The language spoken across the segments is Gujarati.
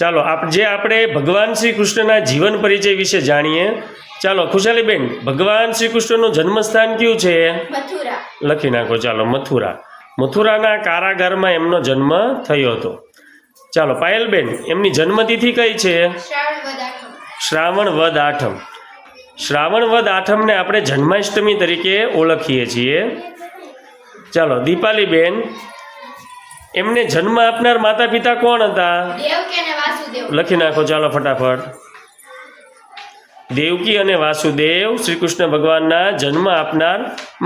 ચાલો આપણે ભગવાન શ્રી કૃષ્ણના જીવન પરિચય વિશે જાણીએ। ચાલો ખુશાલીબેન, ભગવાન શ્રી કૃષ્ણનું જન્મસ્થાન કયું છે? મથુરા। લખી નાખો। ચાલો મથુરા, મથુરાના કારાગારમાં એમનો જન્મ થયો હતો। ચાલો પાયલબેન, એમની જન્મતિથિ કઈ છે? શ્રાવણ વદ આઠમ। શ્રાવણ વદ આઠમને આપણે જન્માષ્ટમી તરીકે ઓળખીએ છીએ। ચાલો દીપાલીબેન, એમને જન્મ આપનાર માતા પિતા કોણ હતા? દેવકી અને વાસુદેવ। લખી નાખો ચાલો ફટાફટ। દેવકી અને વાસુદેવ શ્રી કૃષ્ણ ભગવાનના જન્મ આપનાર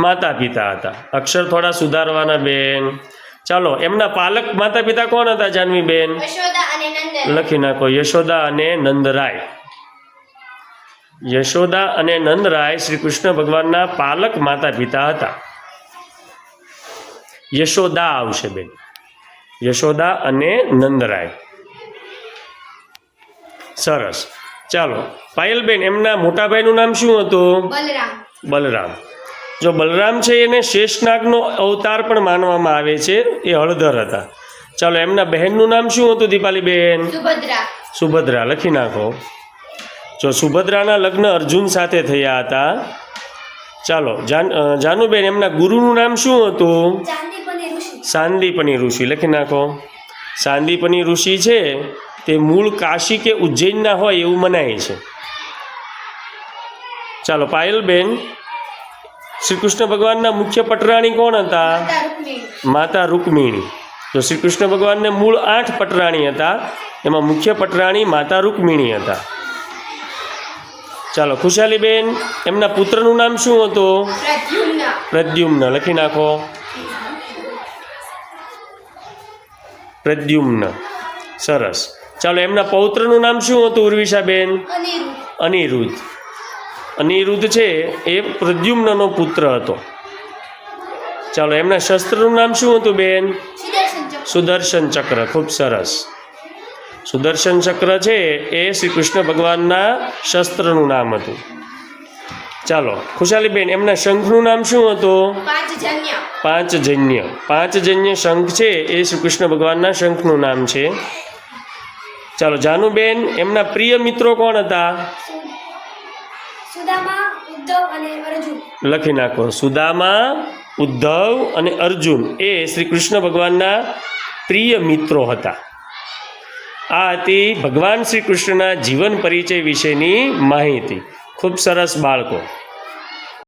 માતા પિતા હતા। અક્ષર થોડા સુધારવાના બેન। ચાલો એમના પાલક માતા પિતા કોણ હતા જાનવીબેન? યશોદા અને નંદરાય। લખી નાખો યશોદા અને નંદરાય। યશોદા અને નંદરાય શ્રી કૃષ્ણ ભગવાનના પાલક માતા પિતા હતા। યશોદા આવશે બેન, યશોદા અને નંદરાય। સરસ। ચાલો પાયલબેન, એમના મોટા ભાઈનું નામ શું હતું? બલરામ। બલરામ। જો બલરામ છે એને શેષનાગનો અવતાર પણ માનવામાં આવે છે, એ હળધર હતા। ચાલો એમના બહેનનું નામ શું હતું દીપાલીબેન? સુભદ્રા। સુભદ્રા, લખી નાખો। જો સુભદ્રાના લગ્ન અર્જુન સાથે થયા હતા। ચાલો જાનુબેન, એમના ગુરુનું નામ શું હતું? ચાંદીપની ઋષિ। સાંદીપની ઋષિ, લખી નાખો। સાંદીપની ઋષિ છે તે મૂળ કાશી કે ઉજ્જૈનના હોય એવું મનાય છે। ચાલો પાયલબેન, શ્રી કૃષ્ણ ભગવાનના મુખ્ય પટરાણી કોણ હતા? માતા રૂકમિણી। તો શ્રી કૃષ્ણ ભગવાનને મૂળ 8 પટરાણી હતા, એમાં મુખ્ય પટરાણી માતા રૂકમિણી હતા। ચાલો ખુશાલીબેન, એમના પુત્રનું નામ શું હતું? પ્રદ્યુમ્ન। પ્રદ્યુમ્ન, લખી નાખો। પ્રદ્યુમ્ન, સરસ। ચાલો એમના પૌત્રનું નામ શું હતું ઉર્વિશાબેન? અનિરુદ્ધ। અનિરુદ્ધ। અનિરુદ્ધ છે એ પ્રદ્યુમ્નનો પુત્ર હતો। ચાલો એમના શસ્ત્રનું નામ શું હતું બેન? સુદર્શન ચક્ર। ખૂબ સરસ। સુદર્શન ચક્ર છે એ શ્રી કૃષ્ણ ભગવાનના શસ્ત્રનું નામ હતું। ચાલો ખુશાલીબેન, એમના શંખનું નામ શું હતું? પાંચજન્ય। પાંચજન્ય। પાંચજન્ય શંખ છે એ શ્રી કૃષ્ણ ભગવાનના શંખનું નામ છે। ચાલો જાનુબેન, એમના પ્રિય મિત્રો કોણ હતા? સુદામા, ઉદ્ધવ અને અર્જુન। લખી નાખો। સુદામા, ઉદ્ધવ અને અર્જુન એ શ્રી કૃષ્ણ ભગવાનના પ્રિય મિત્રો હતા। આ હતી ભગવાન શ્રી કૃષ્ણના જીવન પરિચય વિશેની માહિતી। ખૂબ સરસ બાળકો।